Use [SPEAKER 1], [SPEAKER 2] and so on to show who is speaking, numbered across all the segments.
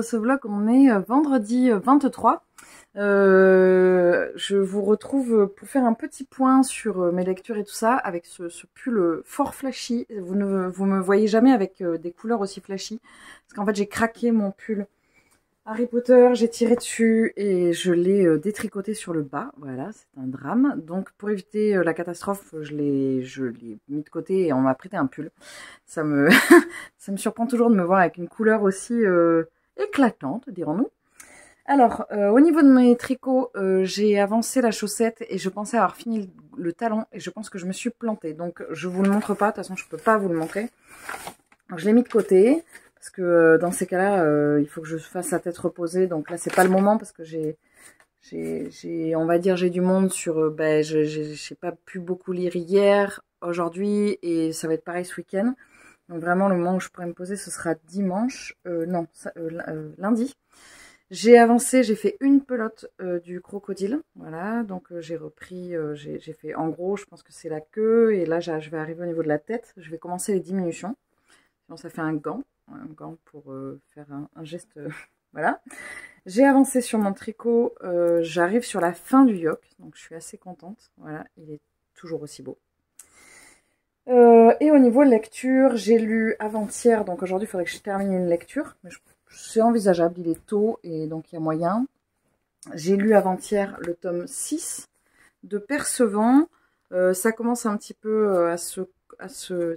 [SPEAKER 1] ce vlog, on est vendredi 23. Je vous retrouve pour faire un petit point sur mes lectures et tout ça avec ce pull fort flashy. Vous me voyez jamais avec des couleurs aussi flashy parce qu'en fait j'ai craqué mon pull Harry Potter, j'ai tiré dessus et je l'ai détricoté sur le bas. Voilà, c'est un drame. Donc pour éviter la catastrophe, je l'ai mis de côté et on m'a prêté un pull. Ça me ça me surprend toujours de me voir avec une couleur aussi éclatante, dirons-nous. Alors, au niveau de mes tricots, j'ai avancé la chaussette et je pensais avoir fini le talon et je pense que je me suis plantée. Donc, je vous le montre pas, de toute façon, je peux pas vous le montrer. Donc, je l'ai mis de côté parce que dans ces cas-là, il faut que je fasse la tête reposée. Donc là, c'est pas le moment parce que on va dire, j'ai du monde sur, j'ai pas pu beaucoup lire hier, aujourd'hui et ça va être pareil ce week-end. Donc vraiment, le moment où je pourrais me poser, ce sera dimanche, lundi. J'ai avancé, j'ai fait une pelote du crocodile, voilà, donc j'ai repris, j'ai fait en gros, je pense que c'est la queue, et là je vais arriver au niveau de la tête, je vais commencer les diminutions, sinon ça fait un gant pour faire un geste, voilà. J'ai avancé sur mon tricot, j'arrive sur la fin du yoke, donc je suis assez contente, voilà, il est toujours aussi beau. Et au niveau lecture, j'ai lu avant-hier, donc aujourd'hui il faudrait que je termine une lecture, mais c'est envisageable, il est tôt et donc il y a moyen. J'ai lu avant-hier le tome 6 de Percevant. Ça commence un petit peu à se...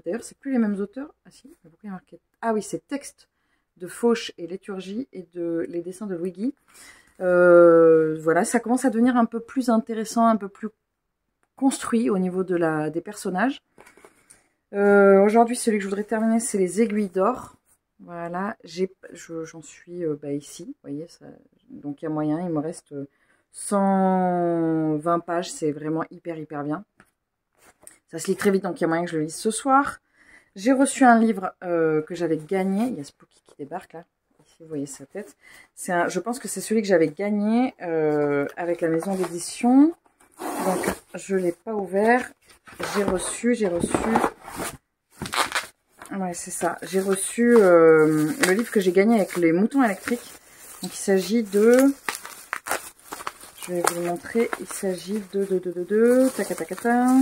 [SPEAKER 1] D'ailleurs, c'est plus les mêmes auteurs. Ah si, pourquoi il y a marqué... Ah oui, c'est Texte de Fauche et Léturgie et les dessins de Louis Guy. Voilà, ça commence à devenir un peu plus intéressant, un peu plus construit au niveau des personnages. Aujourd'hui, celui que je voudrais terminer, c'est Les Aiguilles d'Or. Voilà, j'en suis ici, vous voyez, ça, donc il y a moyen, il me reste 120 pages, c'est vraiment hyper bien. Ça se lit très vite, donc il y a moyen que je le lise ce soir. J'ai reçu un livre que j'avais gagné, il y a Spooky qui débarque là, ici vous voyez sa tête. Je pense que c'est celui que j'avais gagné avec la maison d'édition, donc je ne l'ai pas ouvert. J'ai reçu... Ouais, c'est ça. J'ai reçu le livre que j'ai gagné avec les moutons électriques. Donc, il s'agit de... Je vais vous le montrer. Il s'agit de... Tacatacata.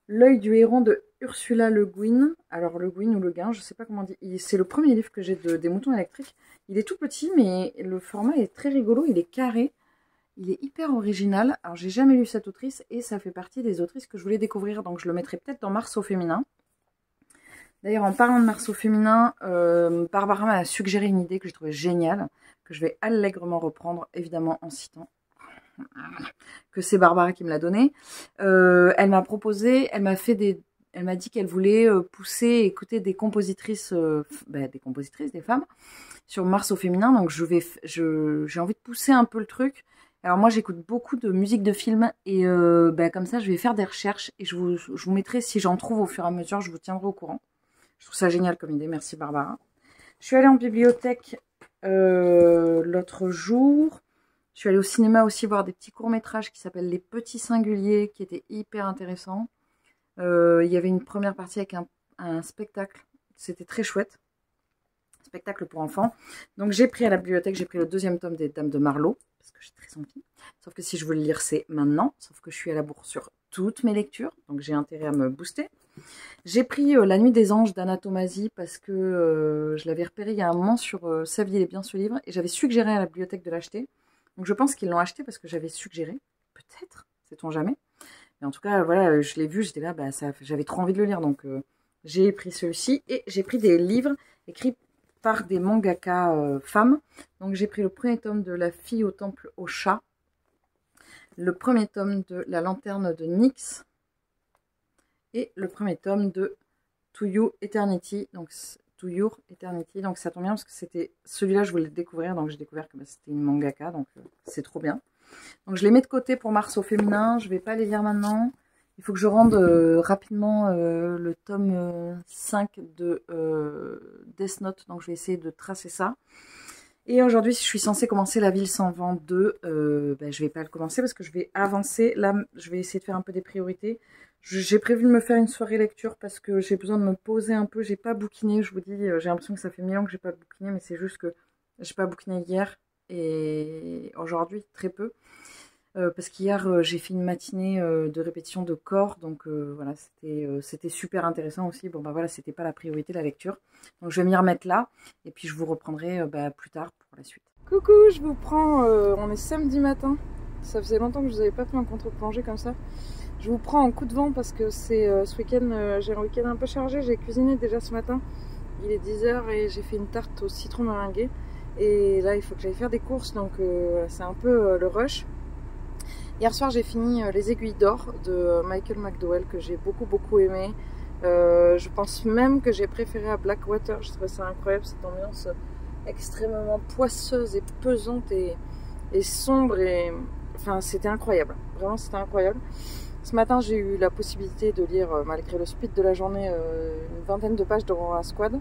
[SPEAKER 1] L'œil du héron de Ursula Le Guin. Alors, Le Guin ou Le Guin, je sais pas comment on dit. C'est le premier livre que j'ai des moutons électriques. Il est tout petit, mais le format est très rigolo. Il est carré. Il est hyper original. Alors, j'ai jamais lu cette autrice et ça fait partie des autrices que je voulais découvrir. Donc, je le mettrai peut-être dans Mars au féminin. D'ailleurs, en parlant de Mars au féminin, Barbara m'a suggéré une idée que j'ai trouvée géniale, que je vais allègrement reprendre, évidemment en citant que c'est Barbara qui me l'a donnée. Elle m'a proposé, elle m'a dit qu'elle voulait pousser et écouter des compositrices, des femmes, sur Mars au féminin. Donc j'ai envie de pousser un peu le truc. Alors moi j'écoute beaucoup de musique de film et comme ça je vais faire des recherches et je vous mettrai, si j'en trouve au fur et à mesure, je vous tiendrai au courant. Je trouve ça génial comme idée, merci Barbara. Je suis allée en bibliothèque l'autre jour. Je suis allée au cinéma aussi voir des petits courts-métrages qui s'appellent Les Petits Singuliers, qui étaient hyper intéressants. Il y avait une première partie avec un spectacle, c'était très chouette. Spectacle pour enfants. Donc j'ai pris à la bibliothèque, j'ai pris le deuxième tome des Dames de Marlowe, parce que j'ai très envie. Sauf que si je veux le lire, c'est maintenant. Sauf que je suis à la bourre sur toutes mes lectures, donc j'ai intérêt à me booster. J'ai pris La Nuit des Anges d'Anna Tomasi parce que je l'avais repéré il y a un moment sur Saviez-les bien ce livre et j'avais suggéré à la bibliothèque de l'acheter. Donc je pense qu'ils l'ont acheté parce que j'avais suggéré, peut-être, sait-on jamais. Mais en tout cas, voilà, je l'ai vu, j'étais là, j'avais trop envie de le lire. Donc j'ai pris celui-ci et j'ai pris des livres écrits par des mangaka femmes. Donc j'ai pris le premier tome de La fille au temple au chat, le premier tome de La lanterne de Nyx, et le premier tome de To Your Eternity, donc ça tombe bien parce que c'était celui-là, je voulais le découvrir, donc j'ai découvert que c'était une mangaka, donc c'est trop bien. Donc je les mets de côté pour Mars au féminin, je vais pas les lire maintenant. Il faut que je rende rapidement le tome 5 de Death Note, donc je vais essayer de tracer ça. Et aujourd'hui, si je suis censée commencer La Ville sans vent 2, ben, je vais pas le commencer parce que je vais avancer. Là, je vais essayer de faire un peu des priorités. J'ai prévu de me faire une soirée lecture parce que j'ai besoin de me poser un peu. J'ai pas bouquiné, je vous dis, j'ai l'impression que ça fait 1000 ans que j'ai pas bouquiné, mais c'est juste que j'ai pas bouquiné hier et aujourd'hui, très peu. Parce qu'hier, j'ai fait une matinée de répétition de corps, donc voilà, c'était super intéressant aussi. Bon, bah voilà, c'était pas la priorité, la lecture. Donc je vais m'y remettre là, et puis je vous reprendrai bah, plus tard pour la suite. Coucou, je vous prends, on est samedi matin. Ça faisait longtemps que je vous avais pas fait un contre-plongée comme ça. Je vous prends en coup de vent parce que c'est ce week-end, j'ai un week-end un peu chargé. J'ai cuisiné déjà ce matin. Il est 10 h et j'ai fait une tarte au citron meringué. Et là, il faut que j'aille faire des courses, donc c'est un peu le rush. Hier soir, j'ai fini Les Aiguilles d'Or de Michael McDowell que j'ai beaucoup aimé. Je pense même que j'ai préféré à Blackwater. Je trouvais ça incroyable, cette ambiance extrêmement poisseuse et pesante et sombre. Enfin, c'était incroyable. Vraiment, c'était incroyable. Ce matin, j'ai eu la possibilité de lire, malgré le speed de la journée, une vingtaine de pages d'Aurora Squad.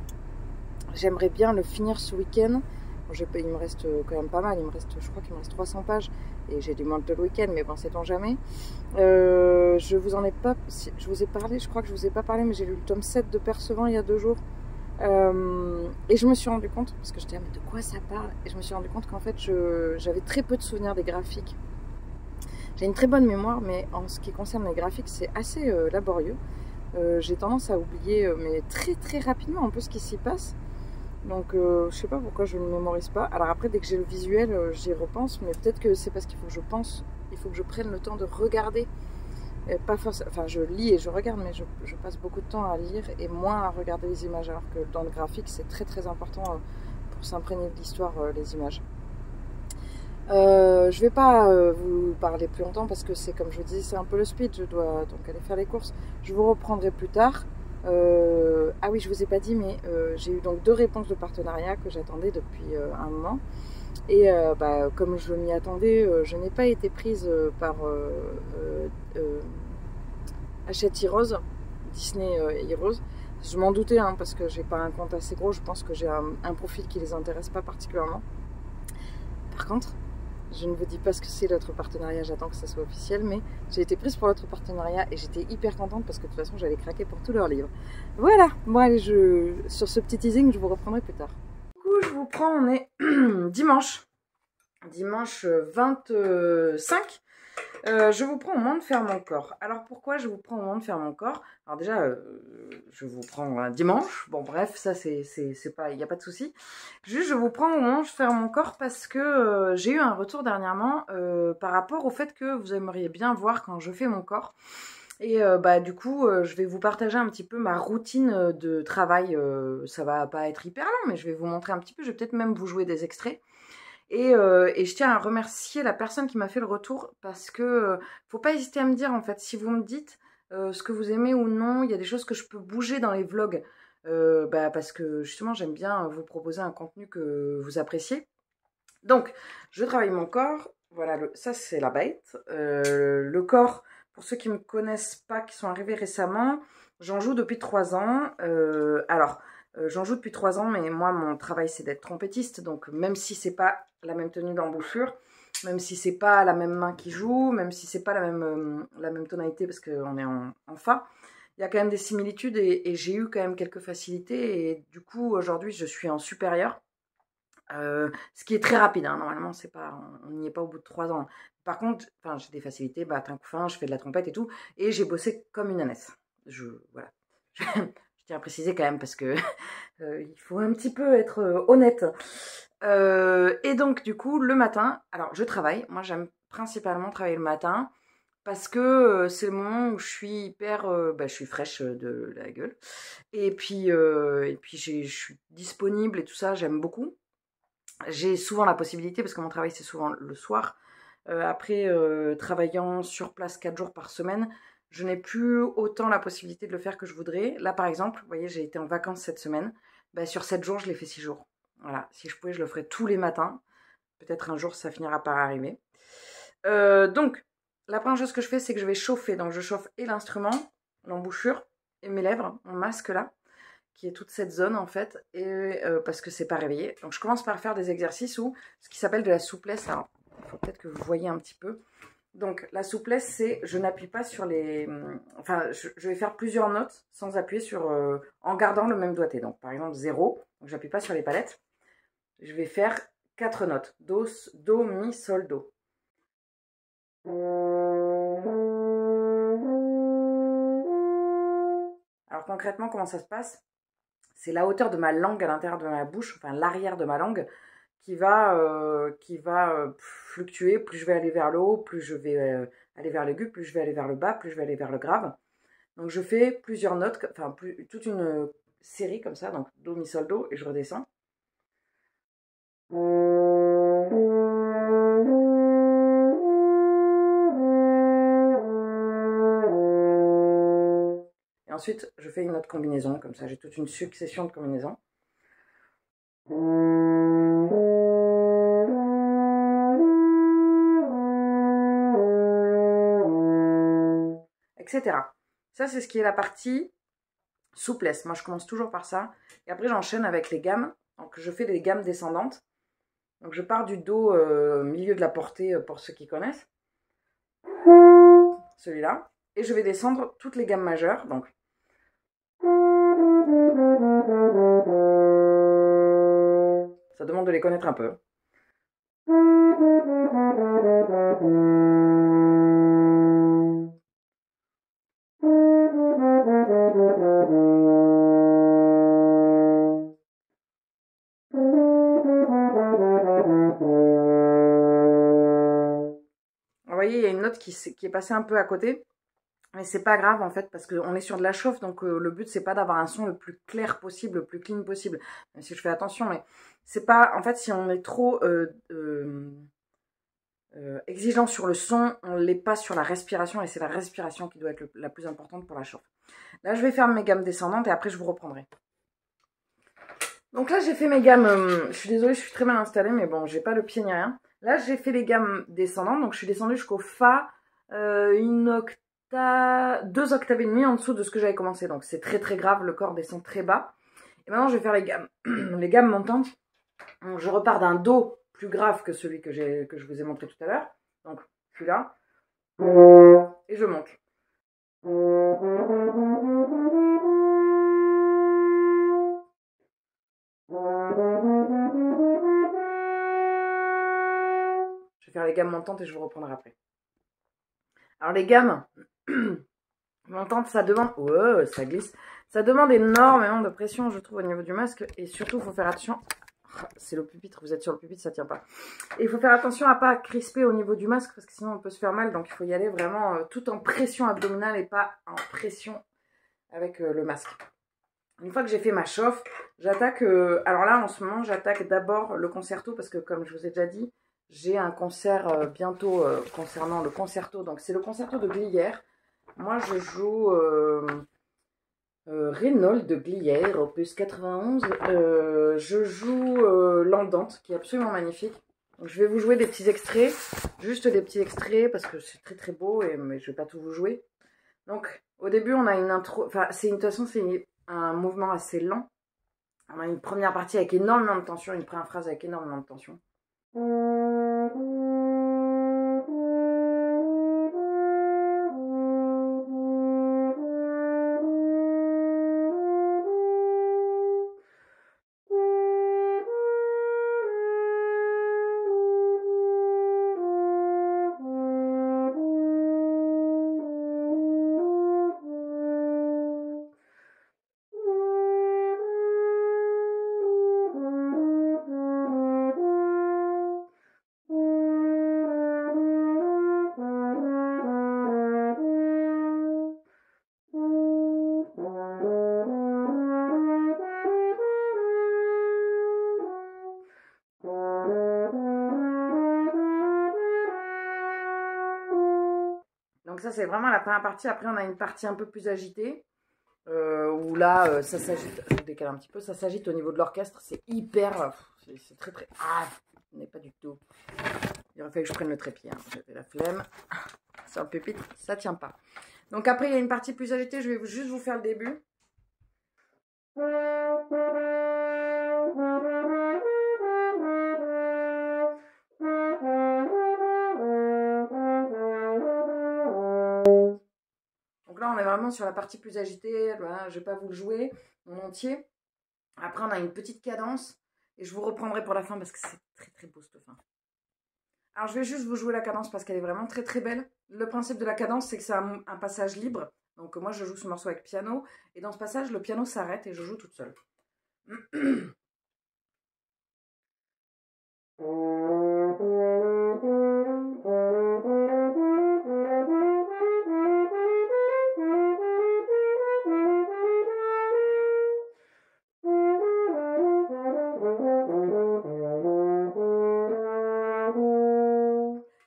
[SPEAKER 1] J'aimerais bien le finir ce week-end. Bon, il me reste quand même pas mal, je crois qu'il me reste 300 pages et j'ai du manque de le week-end, mais bon, sait-on jamais. Je vous en ai pas, je vous ai parlé, je crois que je vous ai pas parlé, mais j'ai lu le tome 7 de Percevant il y a 2 jours. Et je me suis rendu compte, parce que je disais, mais de quoi ça parle? Et je me suis rendu compte qu'en fait, j'avais très peu de souvenirs des graphiques. J'ai une très bonne mémoire, mais en ce qui concerne les graphiques, c'est assez laborieux. J'ai tendance à oublier, mais très rapidement un peu ce qui s'y passe. Donc je sais pas pourquoi je ne le mémorise pas. Alors après, dès que j'ai le visuel, j'y repense, mais peut-être que c'est parce qu'il faut que je pense, il faut que je prenne le temps de regarder. Pas forcément, enfin, je lis et je regarde, mais je passe beaucoup de temps à lire et moins à regarder les images. Alors que dans le graphique, c'est très important pour s'imprégner de l'histoire, les images. Je vais pas vous parler plus longtemps parce que c'est comme je vous dis, c'est un peu le speed. Je dois donc aller faire les courses. Je vous reprendrai plus tard. Ah oui, je vous ai pas dit, mais j'ai eu donc 2 réponses de partenariat que j'attendais depuis un moment. Et bah, comme je m'y attendais, je n'ai pas été prise par Hachette Heroes, Disney Heroes. Je m'en doutais hein, parce que j'ai pas un compte assez gros. Je pense que j'ai un profil qui les intéresse pas particulièrement. Par contre, je ne vous dis pas ce que c'est l'autre partenariat, j'attends que ça soit officiel, mais j'ai été prise pour l'autre partenariat et j'étais hyper contente parce que de toute façon j'allais craquer pour tous leurs livres. Voilà, bon allez, sur ce petit teasing, je vous reprendrai plus tard. Du coup, je vous prends, on est dimanche 25. Je vous prends au moment de faire mon corps. Alors pourquoi je vous prends au moment de faire mon corps? Alors déjà, je vous prends un dimanche. Bon bref, ça c'est pas, il n'y a pas de souci. Juste, je vous prends au moment de faire mon corps parce que j'ai eu un retour dernièrement par rapport au fait que vous aimeriez bien voir quand je fais mon corps. Et bah du coup, je vais vous partager un petit peu ma routine de travail. Ça va pas être hyper long, mais je vais vous montrer un petit peu. Je vais peut-être même vous jouer des extraits. Et je tiens à remercier la personne qui m'a fait le retour parce que faut pas hésiter à me dire en fait si vous me dites ce que vous aimez ou non. Il y a des choses que je peux bouger dans les vlogs bah, parce que justement j'aime bien vous proposer un contenu que vous appréciez. Donc je travaille mon corps. Voilà, ça c'est la bête. Le corps, pour ceux qui ne me connaissent pas, qui sont arrivés récemment, j'en joue depuis 3 ans. Alors j'en joue depuis 3 ans, mais moi, mon travail, c'est d'être trompettiste. Donc, même si c'est pas la même tenue d'embouchure, même si c'est pas la même main qui joue, même si c'est pas la même tonalité, parce qu'on est en fa, il y a quand même des similitudes et j'ai eu quand même quelques facilités. Et du coup, aujourd'hui, je suis en supérieur. Ce qui est très rapide, hein. Normalement, c'est pas, on n'y est pas au bout de 3 ans. Par contre, j'ai des facilités, battre un coup fin, je fais de la trompette et tout. Et j'ai bossé comme une ânesse. Voilà. Je tiens à préciser quand même parce que il faut un petit peu être honnête. Et donc du coup le matin, alors je travaille. Moi j'aime principalement travailler le matin parce que c'est le moment où je suis hyper, je suis fraîche de la gueule. Et puis je suis disponible et tout ça. J'aime beaucoup. J'ai souvent la possibilité parce que mon travail c'est souvent le soir. Après travaillant sur place 4 jours par semaine, je n'ai plus autant la possibilité de le faire que je voudrais. Là, par exemple, vous voyez, j'ai été en vacances cette semaine. Bah, sur 7 jours, je l'ai fait 6 jours. Voilà, si je pouvais, je le ferais tous les matins. Peut-être un jour, ça finira par arriver. Donc, la première chose que je fais, c'est que je vais chauffer. Donc, je chauffe et l'instrument, l'embouchure, et mes lèvres, mon masque là, qui est toute cette zone en fait, et parce que c'est pas réveillé. Donc je commence par faire des exercices où ce qui s'appelle de la souplesse. Alors, il faut peut-être que vous voyez un petit peu. Donc la souplesse, c'est je n'appuie pas sur les... Enfin, je vais faire plusieurs notes sans appuyer sur... en gardant le même doigté. Donc par exemple 0, donc j'appuie pas sur les palettes. Je vais faire 4 notes. Do, mi, sol, do. Alors concrètement, comment ça se passe? C'est la hauteur de ma langue à l'intérieur de ma bouche, enfin l'arrière de ma langue, qui va fluctuer. Plus je vais aller vers le haut, plus je vais aller vers l'aigu, plus je vais aller vers le bas, plus je vais aller vers le grave. Donc je fais plusieurs notes, enfin toute une série comme ça, donc do, mi, sol, do, et je redescends. Et ensuite, je fais une autre combinaison, comme ça j'ai toute une succession de combinaisons. Etc. Ça, c'est ce qui est la partie souplesse. Moi, je commence toujours par ça. Et après, j'enchaîne avec les gammes. Donc, je fais des gammes descendantes. Donc, je pars du do milieu de la portée pour ceux qui connaissent. Celui-là. Et je vais descendre toutes les gammes majeures. Donc, ça demande de les connaître un peu. Vous voyez, il y a une note qui est passée un peu à côté. Mais c'est pas grave en fait, parce qu'on est sur de la chauffe, donc le but c'est pas d'avoir un son le plus clair possible, le plus clean possible. Même si je fais attention, mais c'est pas... En fait, si on est trop exigeant sur le son, on l'est pas sur la respiration, et c'est la respiration qui doit être la plus importante pour la chauffe. Là, je vais faire mes gammes descendantes et après je vous reprendrai. Donc là, j'ai fait mes gammes... je suis désolée, je suis très mal installée, mais bon, j'ai pas le pied ni rien. Là, j'ai fait les gammes descendantes, donc je suis descendue jusqu'au Fa, une octave, 2 octaves et demie en dessous de ce que j'avais commencé. Donc c'est très très grave, le corps descend très bas. Et maintenant, je vais faire les gammes, les gammes montantes. Donc, je repars d'un Do plus grave que celui que je vous ai montré tout à l'heure. Donc celui-là. Et je monte. Je vais faire les gammes montantes et je vous reprendrai après. Alors les gammes montantes, ça demande... Oh, ça glisse. Ça demande énormément de pression, je trouve, au niveau du masque. Et surtout, il faut faire attention... C'est le pupitre, vous êtes sur le pupitre, ça tient pas. Et il faut faire attention à pas crisper au niveau du masque, parce que sinon on peut se faire mal. Donc il faut y aller vraiment tout en pression abdominale et pas en pression avec le masque. Une fois que j'ai fait ma chauffe, j'attaque... alors là, en ce moment, j'attaque d'abord le concerto, parce que comme je vous ai déjà dit, j'ai un concert bientôt concernant le concerto. Donc c'est le concerto de Glier. Moi, je joue Reynolds de Glier, opus 91. Je joue l'Andante, qui est absolument magnifique. Donc, je vais vous jouer des petits extraits, juste des petits extraits, parce que c'est très très beau, mais je ne vais pas tout vous jouer. Donc, au début, on a une intro, enfin, de toute façon, c'est un mouvement assez lent. On a une première partie avec énormément de tension, une première phrase avec énormément de tension. Donc ça, c'est vraiment la première partie. Après, on a une partie un peu plus agitée. Où là, ça s'agite. Je vous décale un petit peu. Ça s'agite au niveau de l'orchestre. C'est hyper... c'est très très... Ah, ce n'est pas du tout. Il aurait fallu que je prenne le trépied. Hein. J'avais la flemme. Sur le pupitre, ça tient pas. Donc après, il y a une partie plus agitée. Je vais juste vous faire le début. Donc là, on est vraiment sur la partie plus agitée. Voilà, je ne vais pas vous le jouer en entier. Après, on a une petite cadence. Et je vous reprendrai pour la fin parce que c'est très très beau cette fin. Alors, je vais juste vous jouer la cadence parce qu'elle est vraiment très très belle. Le principe de la cadence, c'est que c'est un passage libre. Donc, moi, je joue ce morceau avec piano. Et dans ce passage, le piano s'arrête et je joue toute seule.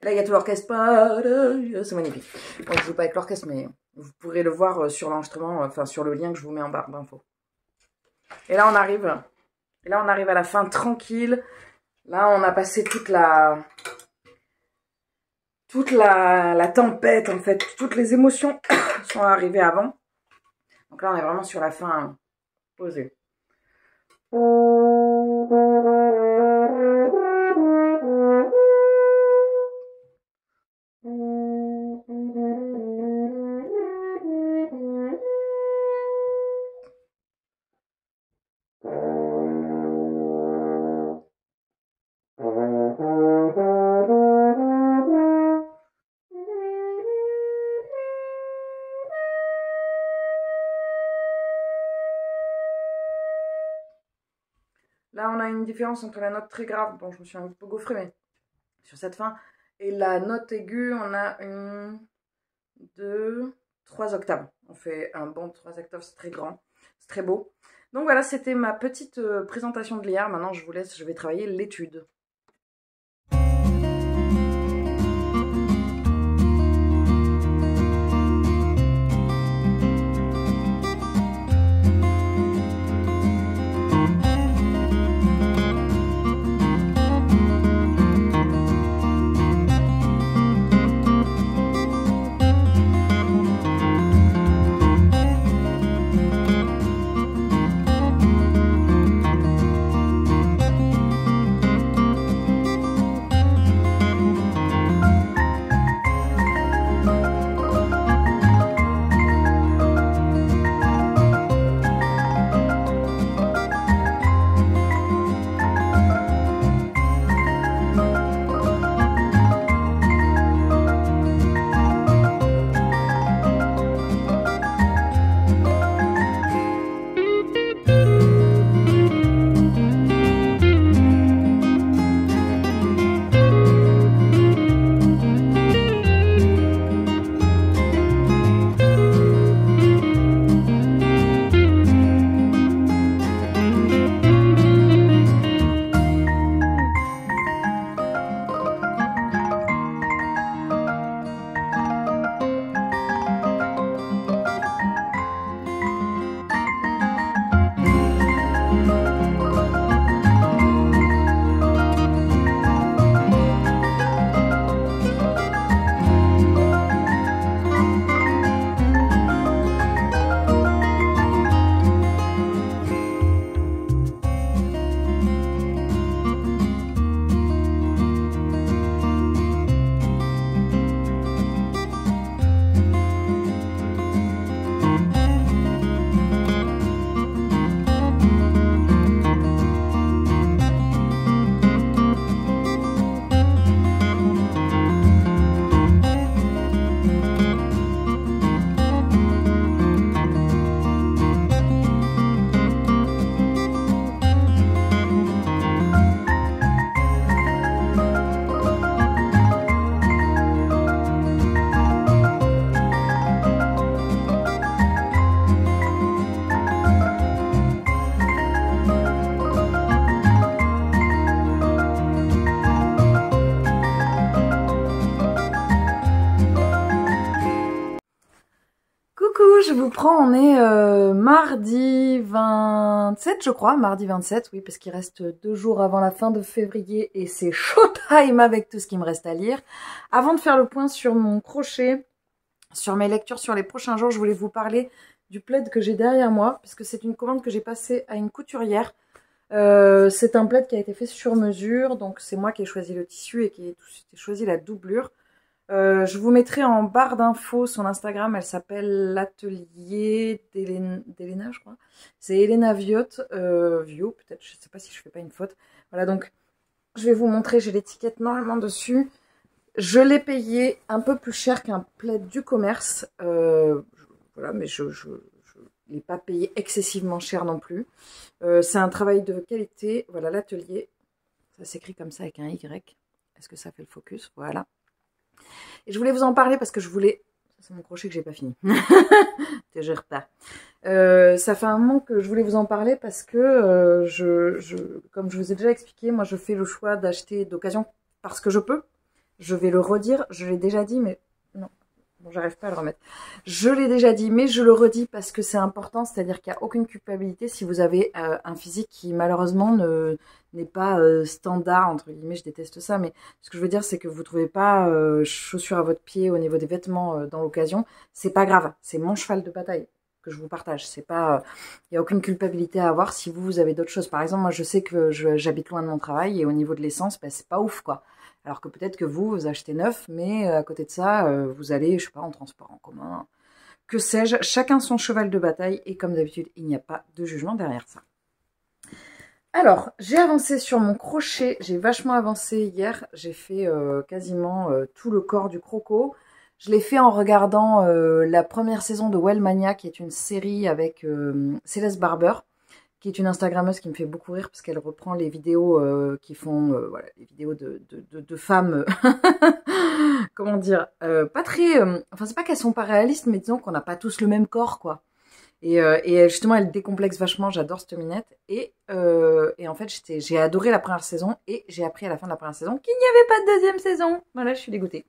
[SPEAKER 1] Là, il y a tout l'orchestre. C'est magnifique. Bon, je ne joue pas avec l'orchestre, mais vous pourrez le voir sur l'enregistrement, enfin sur le lien que je vous mets en barre d'infos. Et là, on arrive à la fin tranquille. Là, on a passé toute la tempête, en fait. Toutes les émotions sont arrivées avant. Donc là, on est vraiment sur la fin posée. Là, on a une différence entre la note très grave, bon, je me suis un peu gaufrée, mais sur cette fin, et la note aiguë, on a une, 2, 3 octaves. On fait un bon 3 octaves, c'est très grand, c'est très beau. Donc voilà, c'était ma petite présentation de l'IR. Maintenant, je vous laisse, je vais travailler l'étude. Je vous prends, on est mardi 27, je crois, mardi 27, oui, parce qu'il reste 2 jours avant la fin de février et c'est showtime avec tout ce qui me reste à lire. Avant de faire le point sur mon crochet, sur mes lectures sur les prochains jours, je voulais vous parler du plaid que j'ai derrière moi, puisque c'est une commande que j'ai passée à une couturière. C'est un plaid qui a été fait sur mesure, donc c'est moi qui ai choisi le tissu et qui ai choisi la doublure. Je vous mettrai en barre d'infos son Instagram, elle s'appelle l'atelier d'Elena, je crois. C'est Elena Viot, peut-être, je sais pas si je fais pas une faute. Voilà, donc je vais vous montrer, j'ai l'étiquette normalement dessus. Je l'ai payé un peu plus cher qu'un plaid du commerce, voilà, mais je l'ai pas payé excessivement cher non plus. C'est un travail de qualité, voilà l'atelier, ça s'écrit comme ça avec un Y. Est-ce que ça fait le focus? Voilà. Et je voulais vous en parler parce que je voulais... C'est mon crochet que j'ai pas fini. Te gère pas. Ça fait un moment que je voulais vous en parler parce que comme je vous ai déjà expliqué, moi je fais le choix d'acheter d'occasion parce que je peux. Je vais le redire, je l'ai déjà dit, mais non, bon, j'arrive pas à le remettre. Je l'ai déjà dit, mais je le redis parce que c'est important, c'est-à-dire qu'il n'y a aucune culpabilité si vous avez un physique qui malheureusement n'est pas standard, entre guillemets, je déteste ça, mais ce que je veux dire, c'est que vous trouvez pas chaussures à votre pied au niveau des vêtements dans l'occasion, c'est pas grave, c'est mon cheval de bataille que je vous partage. C'est pas, il y a aucune culpabilité à avoir si vous avez d'autres choses. Par exemple, moi, je sais que j'habite loin de mon travail et au niveau de l'essence, ben, c'est pas ouf, quoi. Alors que peut-être que vous achetez neuf, mais à côté de ça, vous allez, je sais pas, en transport en commun. Que sais-je, chacun son cheval de bataille et comme d'habitude, il n'y a pas de jugement derrière ça. Alors, j'ai avancé sur mon crochet, j'ai vachement avancé hier, j'ai fait quasiment tout le corps du croco. Je l'ai fait en regardant la première saison de Wellmania, qui est une série avec Céleste Barber, qui est une Instagrammeuse qui me fait beaucoup rire parce qu'elle reprend les vidéos qui font, voilà, les vidéos de femmes, comment dire, pas très, enfin c'est pas qu'elles sont pas réalistes, mais disons qu'on n'a pas tous le même corps, quoi. Et justement, elle décomplexe vachement, j'adore cette minette. Et en fait, j'ai adoré la première saison et j'ai appris à la fin de la première saison qu'il n'y avait pas de deuxième saison. Voilà, je suis dégoûtée.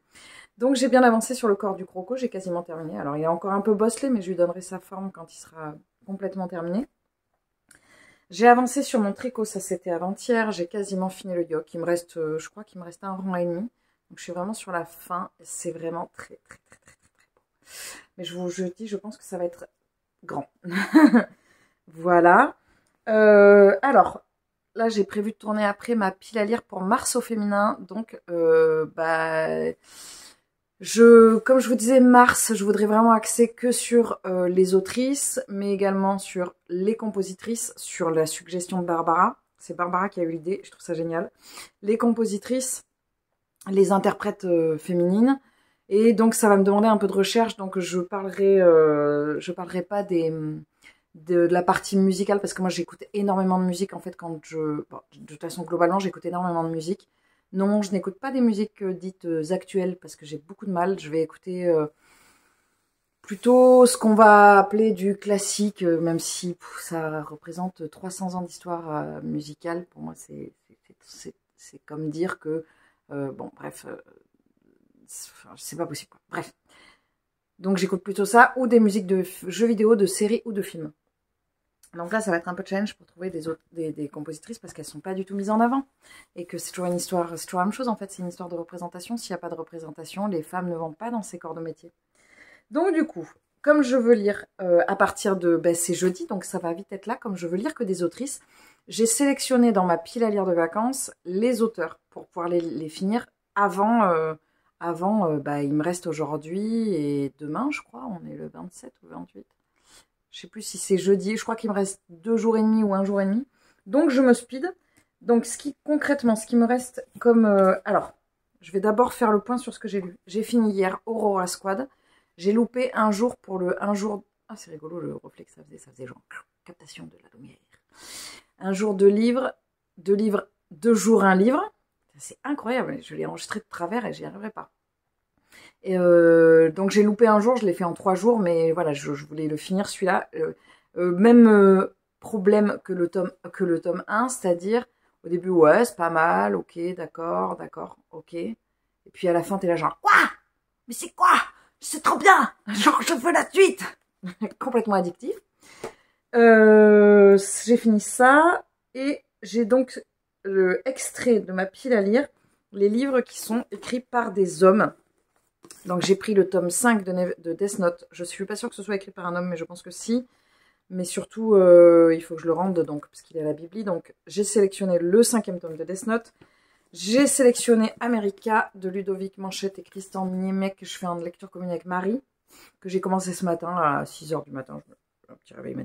[SPEAKER 1] Donc j'ai bien avancé sur le corps du croco, j'ai quasiment terminé. Alors il est encore un peu bosselé, mais je lui donnerai sa forme quand il sera complètement terminé. J'ai avancé sur mon tricot, ça c'était avant-hier, j'ai quasiment fini le yoke. Il me reste, je crois qu'il me reste un rang et demi. Donc je suis vraiment sur la fin, c'est vraiment très beau. Mais je dis, je pense que ça va être grand. Voilà. Alors, là j'ai prévu de tourner après ma pile à lire pour Mars au féminin. Donc, comme je vous disais, Mars, je voudrais vraiment axer que sur les autrices, mais également sur les compositrices, sur la suggestion de Barbara. C'est Barbara qui a eu l'idée, je trouve ça génial. Les compositrices, les interprètes féminines. Et donc, ça va me demander un peu de recherche, donc je parlerai pas de la partie musicale, parce que moi, j'écoute énormément de musique, en fait, bon, de toute façon, globalement, j'écoute énormément de musique. Non, je n'écoute pas des musiques dites actuelles parce que j'ai beaucoup de mal. Je vais écouter plutôt ce qu'on va appeler du classique, même si ça représente 300 ans d'histoire musicale. Pour moi, c'est comme dire que, bon, bref, c'est pas possible, quoi. Bref. Donc j'écoute plutôt ça, ou des musiques de jeux vidéo, de séries ou de films. Donc là, ça va être un peu challenge pour trouver des compositrices parce qu'elles sont pas du tout mises en avant. Et que c'est toujours une histoire, c'est toujours la même chose en fait, c'est une histoire de représentation. S'il n'y a pas de représentation, les femmes ne vont pas dans ces corps de métier. Donc du coup, comme je veux lire à partir de... c'est jeudi, donc ça va vite être là. Comme je veux lire que des autrices, j'ai sélectionné dans ma pile à lire de vacances les auteurs pour pouvoir les finir avant... il me reste aujourd'hui et demain, je crois, on est le 27 ou le 28. Je sais plus si c'est jeudi, je crois qu'il me reste 2 jours et demi ou 1 jour et demi. Donc je me speed. Donc concrètement, ce qui me reste comme... alors, je vais d'abord faire le point sur ce que j'ai lu. J'ai fini hier Aurora Squad. J'ai loupé un jour pour le... Un jour... Ah, c'est rigolo le reflet que ça faisait genre captation de la lumière. Un jour 2 livres, 2 livres, 2 jours 1 livre. C'est incroyable, je l'ai enregistré de travers et j'y arriverai pas. Et donc j'ai loupé un jour, je l'ai fait en 3 jours, mais voilà, je voulais le finir celui-là. Même problème que le tome 1, c'est-à-dire au début, ouais, c'est pas mal, ok, d'accord, ok. Et puis à la fin, t'es là genre, quoi? Mais c'est quoi? C'est trop bien! Genre, je veux la suite! Complètement addictif. J'ai fini ça, et j'ai donc extrait de ma pile à lire les livres qui sont écrits par des hommes. Donc j'ai pris le tome 5 de Death Note. Je suis pas sûre que ce soit écrit par un homme, mais je pense que si. Mais surtout, il faut que je le rende, donc, parce qu'il est à la Bibli. Donc j'ai sélectionné le 5e tome de Death Note. J'ai sélectionné America de Ludovic Manchette et Christian Niemek, que je fais en lecture commune avec Marie, que j'ai commencé ce matin à 6 h du matin. Un petit réveil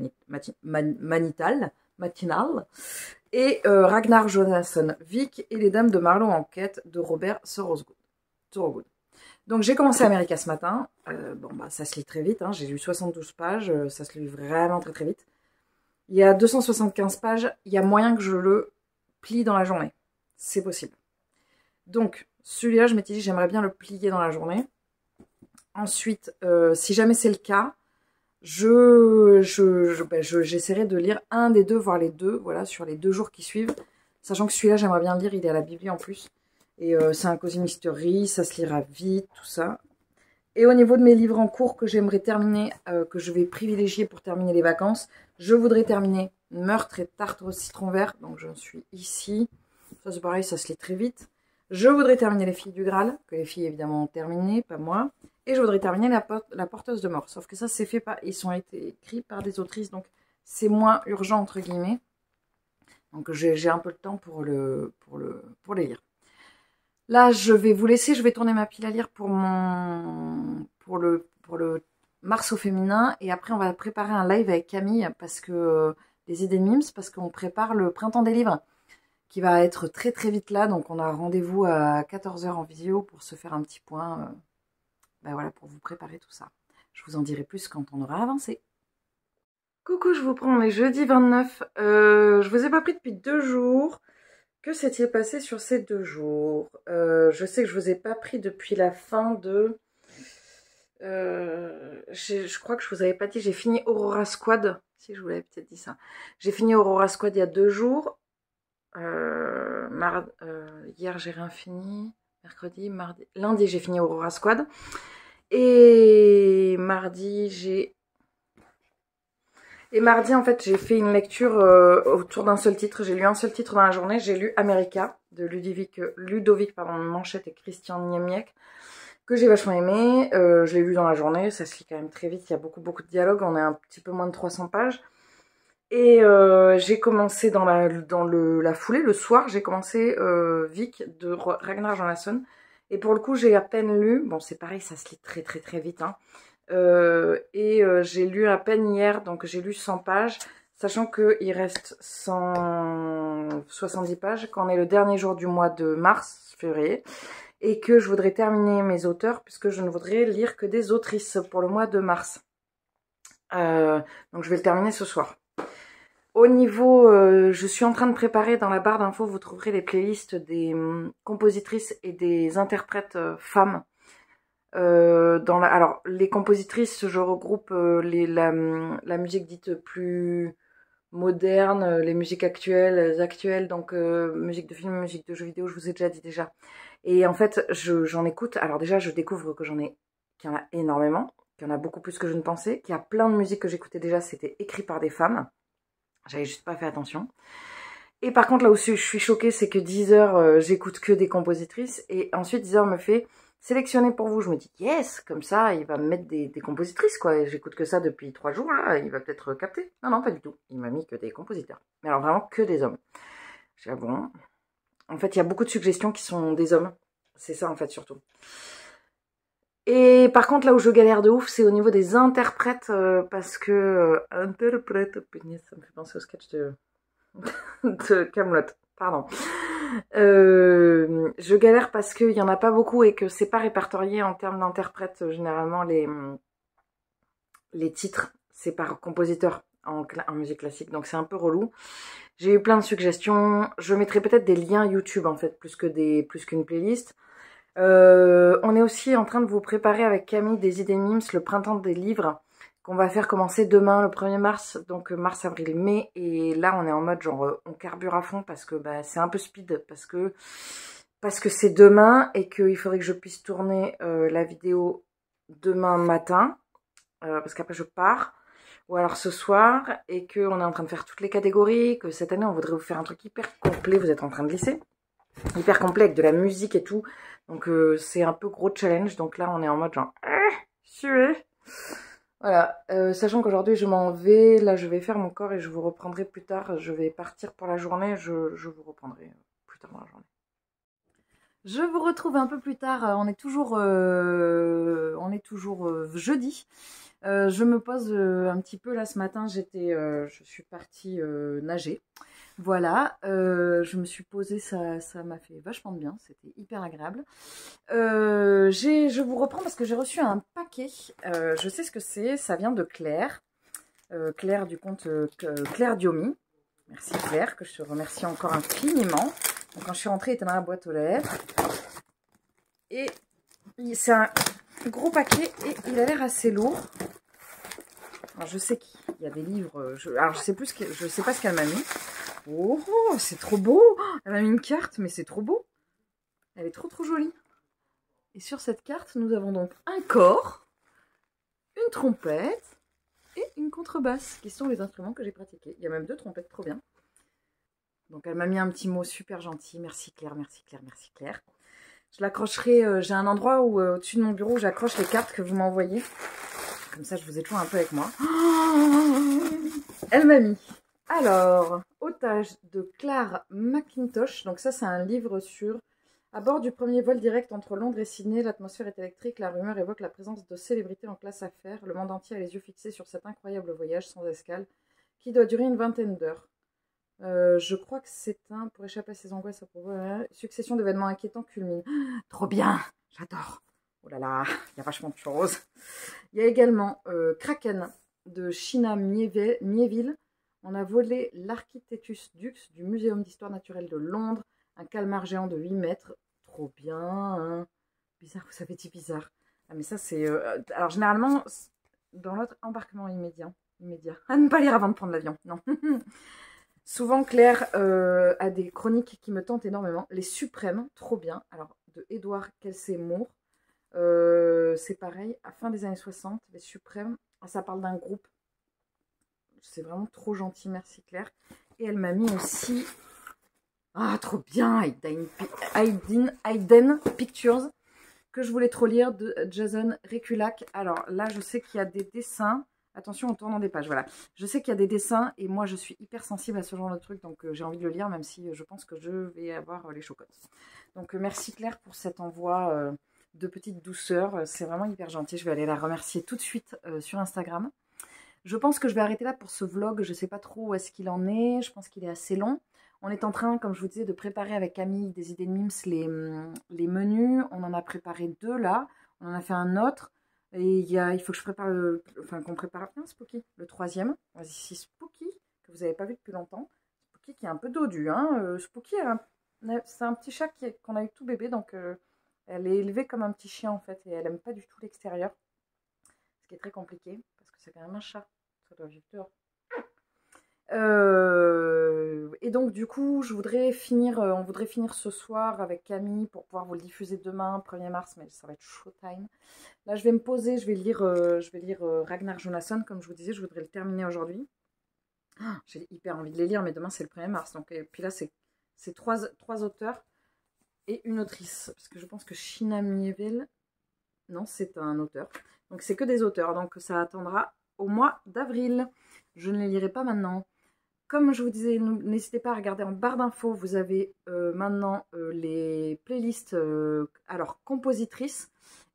[SPEAKER 1] matinal. Et Ragnar Jonasson Vic et les Dames de Marlowe en quête de Robert Thorogood. Donc j'ai commencé America ce matin. Bon bah ça se lit très vite, hein. J'ai lu 72 pages, ça se lit vraiment très très vite. Il y a 275 pages, il y a moyen que je le plie dans la journée. C'est possible. Donc celui-là, je m'étais dit j'aimerais bien le plier dans la journée. Ensuite, si jamais c'est le cas, j'essaierai de lire un des deux, voire les deux, voilà, sur les 2 jours qui suivent. Sachant que celui-là, j'aimerais bien le lire, il est à la Bibli en plus. Et c'est un cosy mystery, ça se lira vite, tout ça. Et au niveau de mes livres en cours que j'aimerais terminer, que je vais privilégier pour terminer les vacances, je voudrais terminer Meurtre et tarte au citron vert. Donc je suis ici. Ça c'est pareil, ça se lit très vite. Je voudrais terminer Les Filles du Graal, que les filles évidemment ont terminé, pas moi. Et je voudrais terminer La Porteuse de Mort. Sauf que ça c'est fait par... Ils ont été écrits par des autrices, donc c'est moins urgent entre guillemets. Donc j'ai un peu le temps pour les lire. Là, je vais vous laisser, je vais tourner ma pile à lire pour le Mars au féminin. Et après, on va préparer un live avec Camille, parce que les idées de mimes, parce qu'on prépare le printemps des livres, qui va être très très vite là. Donc, on a rendez-vous à 14 h en visio pour se faire un petit point, ben voilà, pour vous préparer tout ça. Je vous en dirai plus quand on aura avancé. Coucou, je vous prends, on est jeudi 29. Je vous ai pas pris depuis 2 jours. Que s'est-il passé sur ces 2 jours? Je sais que je vous ai pas pris depuis la fin de... je crois que je vous avais pas dit, j'ai fini Aurora Squad. Si, je vous l'avais peut-être dit ça. J'ai fini Aurora Squad il y a 2 jours. Hier, j'ai rien fini. Mercredi, mardi... Lundi, j'ai fini Aurora Squad. Et mardi, en fait, j'ai fait une lecture autour d'un seul titre. J'ai lu un seul titre dans la journée. J'ai lu America de Ludovic Manchette et Christian Niemiec, que j'ai vachement aimé. Je l'ai lu dans la journée. Ça se lit quand même très vite. Il y a beaucoup de dialogues. On est un petit peu moins de 300 pages. Et j'ai commencé dans la foulée, le soir, j'ai commencé Vic de Ragnar Jonasson. Et pour le coup, j'ai à peine lu. Bon, c'est pareil, ça se lit très très très vite, hein. J'ai lu à peine hier, donc j'ai lu 100 pages, sachant qu'il reste 170 pages, qu'on est le dernier jour du mois de mars, février, et que je voudrais terminer mes auteurs, puisque je ne voudrais lire que des autrices pour le mois de mars. Donc je vais le terminer ce soir. Au niveau, je suis en train de préparer, dans la barre d'infos, vous trouverez les playlists des compositrices et des interprètes femmes. Alors, les compositrices, je regroupe la musique dite plus moderne, les musiques actuelles, donc musique de film, musique de jeux vidéo, je vous ai déjà dit déjà. Et en fait, j'en écoute. Alors déjà, je découvre que qu'il y en a énormément, qu'il y en a beaucoup plus que je ne pensais, qu'il y a plein de musiques que j'écoutais déjà, c'était écrit par des femmes. J'avais juste pas fait attention. Et par contre, là où je suis choquée, c'est que Deezer, j'écoute que des compositrices. Et ensuite, Deezer me fait sélectionner pour vous. Je me dis, yes, comme ça, il va me mettre des compositrices, quoi. J'écoute que ça depuis 3 jours, là, il va peut-être capter. Non, pas du tout. Il m'a mis que des compositeurs. Mais alors, vraiment, que des hommes. Je dis, ah bon. En fait, il y a beaucoup de suggestions qui sont des hommes. C'est ça, en fait, surtout. Et par contre, là où je galère de ouf, c'est au niveau des interprètes, parce que... interprète, ça me fait penser au sketch de Kaamelott, pardon. Je galère parce qu'il n'y en a pas beaucoup et que c'est pas répertorié en termes d'interprètes. Généralement, les titres, c'est par compositeur en musique classique, donc c'est un peu relou. J'ai eu plein de suggestions. Je mettrai peut-être des liens YouTube, en fait, plus qu'une playlist. On est aussi en train de vous préparer avec Camille des idées mimes, le printemps des livres, qu'on va faire commencer demain, le 1er mars, donc mars, avril, mai. Et là, on est en mode genre, on carbure à fond parce que bah, c'est un peu speed, parce que c'est demain et qu'il faudrait que je puisse tourner la vidéo demain matin, parce qu'après je pars, ou alors ce soir, et qu'on est en train de faire toutes les catégories, que cette année, on voudrait vous faire un truc hyper complet, vous êtes en train de lisser. hyper complet avec de la musique et tout. Donc c'est un peu gros challenge. Donc là on est en mode genre suer. Voilà, sachant qu'aujourd'hui je m'en vais, là je vais faire mon corps et je vous reprendrai plus tard. Je vais partir pour la journée, je vous reprendrai plus tard dans la journée. Je vous retrouve un peu plus tard, on est toujours jeudi. Je me pose un petit peu là ce matin, je suis partie nager. Voilà, je me suis posée, ça m'a fait vachement de bien, c'était hyper agréable. Je vous reprends parce que j'ai reçu un paquet, je sais ce que c'est, ça vient de Claire, Claire du compte Claire Diomi. Merci Claire, que je te remercie encore infiniment. Donc, quand je suis rentrée, il était dans la boîte aux lettres. Et c'est un gros paquet et il a l'air assez lourd. Alors, je sais qu'il y a des livres, alors je sais pas ce qu'elle m'a mis. Oh, c'est trop beau! Elle m'a mis une carte, mais c'est trop beau! Elle est trop jolie. Et sur cette carte, nous avons donc un corps, une trompette et une contrebasse, qui sont les instruments que j'ai pratiqués. Il y a même 2 trompettes, trop bien. Donc elle m'a mis un petit mot super gentil. Merci Claire, merci Claire, merci Claire. Je l'accrocherai, j'ai un endroit où au-dessus de mon bureau, j'accroche les cartes que vous m'envoyez. Comme ça, je vous ai toujours un peu avec moi. Elle m'a mis... Alors, Otage de Claire McIntosh. Donc ça, c'est un livre sur... À bord du premier vol direct entre Londres et Sydney, l'atmosphère est électrique, la rumeur évoque la présence de célébrités en classe affaires. Le monde entier a les yeux fixés sur cet incroyable voyage sans escale qui doit durer une 20aine d'heures. Je crois que c'est pour échapper à ses angoisses, succession d'événements inquiétants culmine. Trop bien, j'adore. Oh là là, il y a vachement de choses. Il y a également Kraken de China Miéville. On a volé l'Architectus Dux du Muséum d'Histoire Naturelle de Londres. Un calmar géant de 8 mètres. Trop bien. Hein. Bizarre, vous avez dit bizarre. Ah mais ça c'est... alors généralement, dans l'autre embarquement immédiat. À ne pas lire avant de prendre l'avion, non. Souvent Claire a des chroniques qui me tentent énormément. Les Suprêmes, trop bien. Alors de Édouard Kelsey-Moore. C'est pareil, à fin des années 60, les Suprêmes. Ça parle d'un groupe. C'est vraiment trop gentil, merci Claire. Et elle m'a mis aussi... Ah, trop bien, Hayden Pictures, que je voulais trop lire, de Jason Rekulak. Alors là, je sais qu'il y a des dessins. Attention, on tourne dans des pages, voilà. Je sais qu'il y a des dessins et moi, je suis hyper sensible à ce genre de truc, donc j'ai envie de le lire, même si je pense que je vais avoir les chocottes. Donc merci Claire pour cet envoi de petite douceur. C'est vraiment hyper gentil. Je vais aller la remercier tout de suite sur Instagram. Je pense que je vais arrêter là pour ce vlog. Je ne sais pas trop où est-ce qu'il en est. Je pense qu'il est assez long. On est en train, comme je vous disais, de préparer avec Camille des idées de mimes les menus. On en a préparé 2 là. On en a fait un autre. Et il faut que je prépare qu'on prépare bien Spooky, le 3e. Vas-y, c'est Spooky, que vous n'avez pas vu depuis longtemps. Spooky qui est un peu dodu. Hein. Spooky, c'est un petit chat qu'on a eu tout bébé. Donc, elle est élevée comme un petit chien en fait. Et elle n'aime pas du tout l'extérieur. Ce qui est très compliqué. Parce que c'est quand même un chat. Ça doit vivre dehors. Et donc du coup on voudrait finir ce soir avec Camille pour pouvoir vous le diffuser demain 1er mars, mais ça va être showtime. Là je vais me poser, je vais lire Ragnar Jonasson, comme je vous disais, je voudrais le terminer aujourd'hui. J'ai hyper envie de les lire, mais demain c'est le 1er mars, donc, et puis là c'est 3 auteurs et une autrice, parce que je pense que China Miéville, non, c'est un auteur, donc c'est que des auteurs, donc ça attendra au mois d'avril. Je ne les lirai pas maintenant. Comme je vous disais, n'hésitez pas à regarder en barre d'infos. Vous avez maintenant les playlists, alors compositrices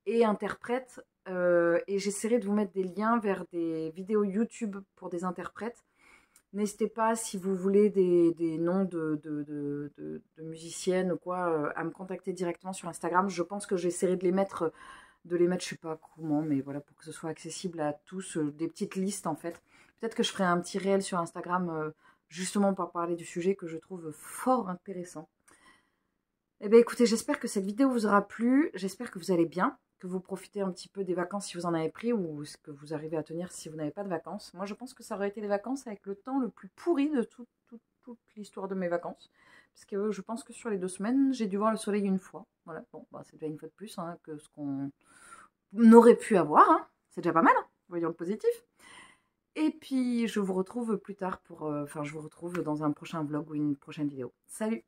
[SPEAKER 1] et interprètes. Et j'essaierai de vous mettre des liens vers des vidéos YouTube pour des interprètes. N'hésitez pas, si vous voulez des noms de musiciennes ou quoi, à me contacter directement sur Instagram. Je pense que j'essaierai de les mettre, je sais pas comment, mais voilà, pour que ce soit accessible à tous, des petites listes en fait. Peut-être que je ferai un petit réel sur Instagram, justement pour parler du sujet que je trouve fort intéressant. Eh bien écoutez, j'espère que cette vidéo vous aura plu, j'espère que vous allez bien, que vous profitez un petit peu des vacances si vous en avez pris, ou ce que vous arrivez à tenir si vous n'avez pas de vacances. Moi je pense que ça aurait été les vacances avec le temps le plus pourri de toute l'histoire de mes vacances. Parce que je pense que sur les 2 semaines, j'ai dû voir le soleil une fois. Voilà, bon, bah, c'est déjà une fois de plus hein, que ce qu'on aurait pu avoir. Hein. C'est déjà pas mal, hein. Voyons le positif. Et puis, je vous retrouve plus tard je vous retrouve dans un prochain vlog ou une prochaine vidéo. Salut!